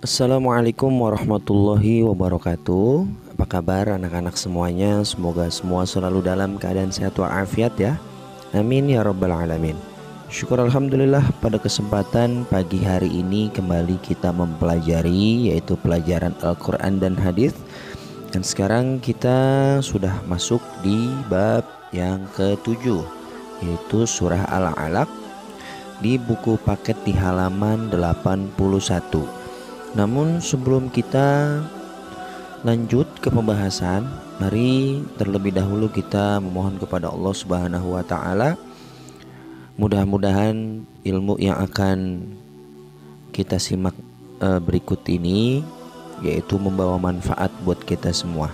Assalamualaikum warahmatullahi wabarakatuh. Apa kabar anak-anak semuanya? Semoga semua selalu dalam keadaan sehat walafiat ya. Amin ya rabbal alamin. Syukur alhamdulillah, pada kesempatan pagi hari ini kembali kita mempelajari yaitu pelajaran Al-Quran dan Hadis. Dan sekarang kita sudah masuk di bab yang ke-7, yaitu surah Al-Alaq, di buku paket di halaman 81. Namun sebelum kita lanjut ke pembahasan, mari terlebih dahulu kita memohon kepada Allah Subhanahu wa taala, mudah-mudahan ilmu yang akan kita simak berikut ini yaitu membawa manfaat buat kita semua.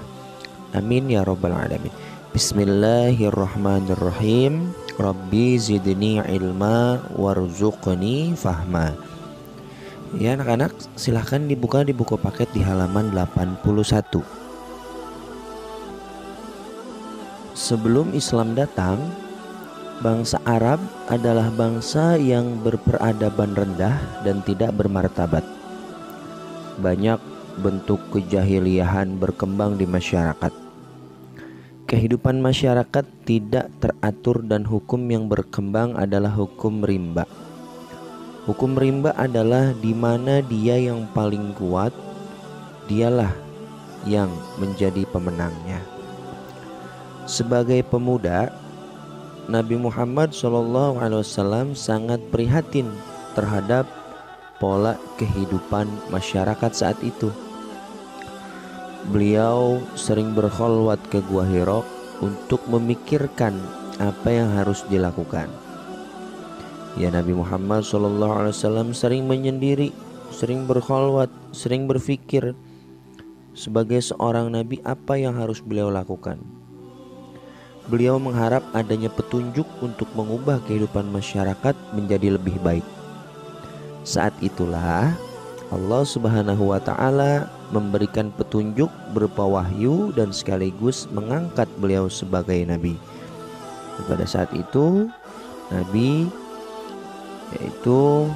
Amin ya rabbal alamin. Bismillahirrahmanirrahim. Rabbi zidni ilma warzuqni fahma. Ya anak-anak, silahkan dibuka di buku paket di halaman 81. Sebelum Islam datang, bangsa Arab adalah bangsa yang berperadaban rendah dan tidak bermartabat. Banyak bentuk kejahiliahan berkembang di masyarakat. Kehidupan masyarakat tidak teratur dan hukum yang berkembang adalah hukum rimba. Hukum rimba adalah di mana dia yang paling kuat, dialah yang menjadi pemenangnya. Sebagai pemuda, Nabi Muhammad SAW sangat prihatin terhadap pola kehidupan masyarakat saat itu. Beliau sering berkholwat ke Gua Hira untuk memikirkan apa yang harus dilakukan. Ya, Nabi Muhammad SAW sering menyendiri, sering berkholwat, sering berpikir sebagai seorang nabi apa yang harus beliau lakukan. Beliau mengharap adanya petunjuk untuk mengubah kehidupan masyarakat menjadi lebih baik. Saat itulah Allah Subhanahu wa taala memberikan petunjuk berupa wahyu dan sekaligus mengangkat beliau sebagai nabi. Pada saat itu Nabi yaitu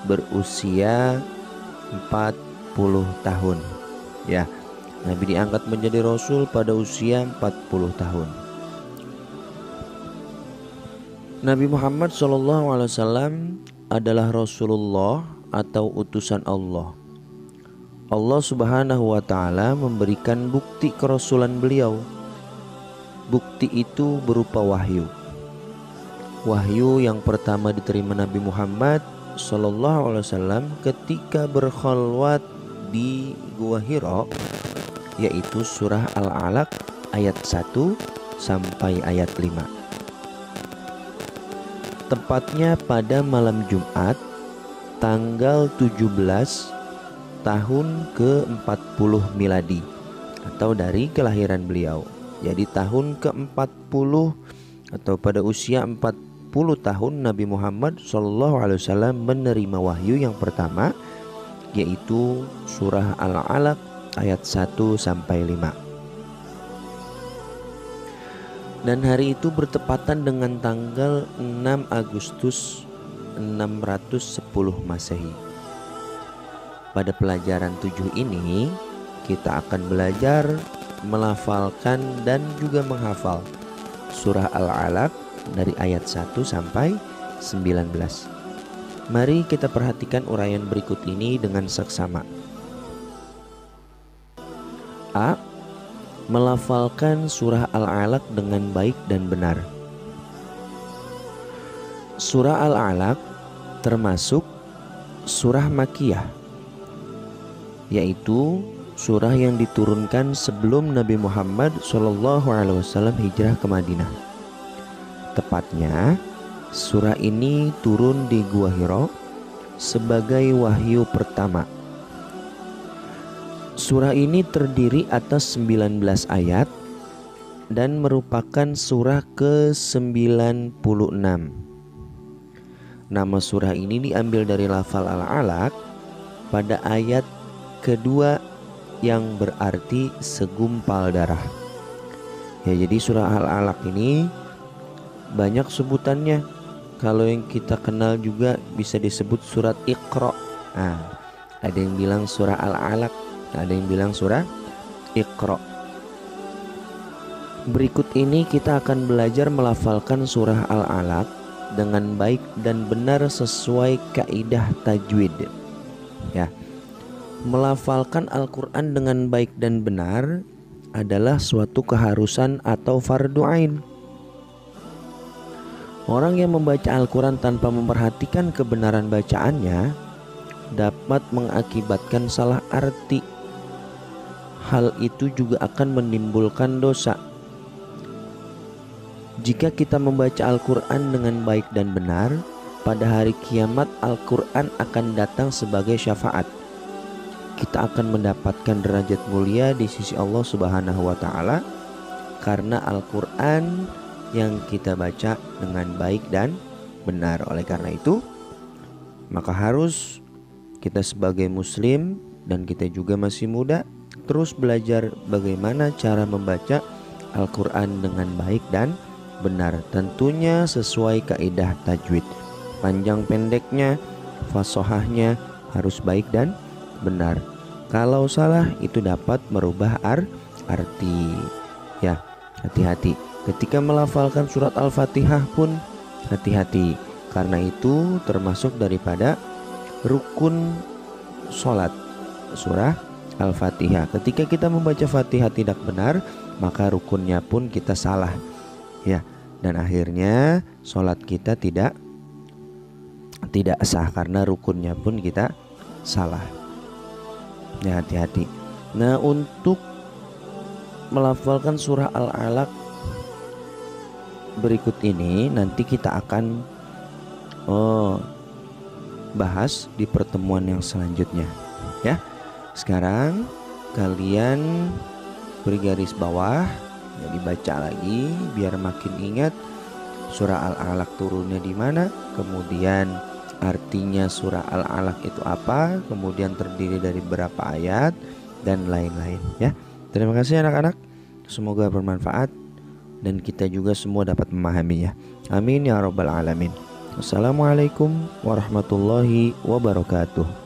berusia 40 tahun. Ya, Nabi diangkat menjadi Rasul pada usia 40 tahun. Nabi Muhammad SAW adalah Rasulullah atau utusan Allah. Allah Subhanahu wa taala memberikan bukti kerasulan beliau. Bukti itu berupa wahyu. Wahyu yang pertama diterima Nabi Muhammad SAW ketika berkholwat di Gua Hira, yaitu surah Al-Alaq ayat 1 sampai ayat 5. Tepatnya pada malam Jumat tanggal 17 tahun ke-40 miladi atau dari kelahiran beliau. Jadi tahun ke-40 atau pada usia 40 tahun Nabi Muhammad SAW menerima wahyu yang pertama, yaitu surah Al-Alaq ayat 1 sampai 5. Dan hari itu bertepatan dengan tanggal 6 Agustus 610 Masehi. Pada pelajaran 7 ini kita akan belajar melafalkan dan juga menghafal surah Al-Alaq dari ayat 1 sampai 19. Mari kita perhatikan uraian berikut ini dengan seksama. A. Melafalkan surah Al-Alaq dengan baik dan benar. Surah Al-Alaq termasuk surah Makkiyah, yaitu surah yang diturunkan sebelum Nabi Muhammad SAW hijrah ke Madinah. Tepatnya, surah ini turun di Gua Hira sebagai wahyu pertama. Surah ini terdiri atas 19 ayat dan merupakan surah ke-96. Nama surah ini diambil dari lafal Al-Alaq pada ayat kedua yang berarti segumpal darah. Ya, jadi surah Al-Alaq ini banyak sebutannya. Kalau yang kita kenal juga bisa disebut surat Iqra. Nah, ada yang bilang surah Al-Alaq, ada yang bilang surah Iqra. Berikut ini kita akan belajar melafalkan surah Al-Alaq dengan baik dan benar sesuai kaidah tajwid. Ya. Melafalkan Al-Qur'an dengan baik dan benar adalah suatu keharusan atau fardu ain. Orang yang membaca Al-Qur'an tanpa memperhatikan kebenaran bacaannya dapat mengakibatkan salah arti. Hal itu juga akan menimbulkan dosa. Jika kita membaca Al-Qur'an dengan baik dan benar, pada hari kiamat Al-Qur'an akan datang sebagai syafaat. Kita akan mendapatkan derajat mulia di sisi Allah Subhanahu wa Ta'ala karena Al-Qur'an yang kita baca dengan baik dan benar. Oleh karena itu, maka harus kita sebagai muslim, dan kita juga masih muda, terus belajar bagaimana cara membaca Al-Qur'an dengan baik dan benar, tentunya sesuai kaidah tajwid. Panjang pendeknya, fashohahnya harus baik dan benar. Kalau salah itu dapat merubah arti. Ya, hati-hati. Ketika melafalkan surat Al-Fatihah pun hati-hati, karena itu termasuk daripada rukun sholat, surah Al-Fatihah. Ketika kita membaca Fatihah tidak benar, maka rukunnya pun kita salah. Ya, dan akhirnya sholat kita tidak sah karena rukunnya pun kita salah. Ya, hati-hati. Nah, untuk melafalkan surah Al-Alaq berikut ini nanti kita akan bahas di pertemuan yang selanjutnya. Ya, sekarang kalian beri garis bawah, ya, dibaca lagi biar makin ingat surah Al-Alaq turunnya di mana, kemudian artinya surah Al-Alaq itu apa, kemudian terdiri dari berapa ayat dan lain-lain, ya. Terima kasih anak-anak, semoga bermanfaat dan kita juga semua dapat memahaminya. Amin ya rabbal alamin. Wassalamualaikum warahmatullahi wabarakatuh.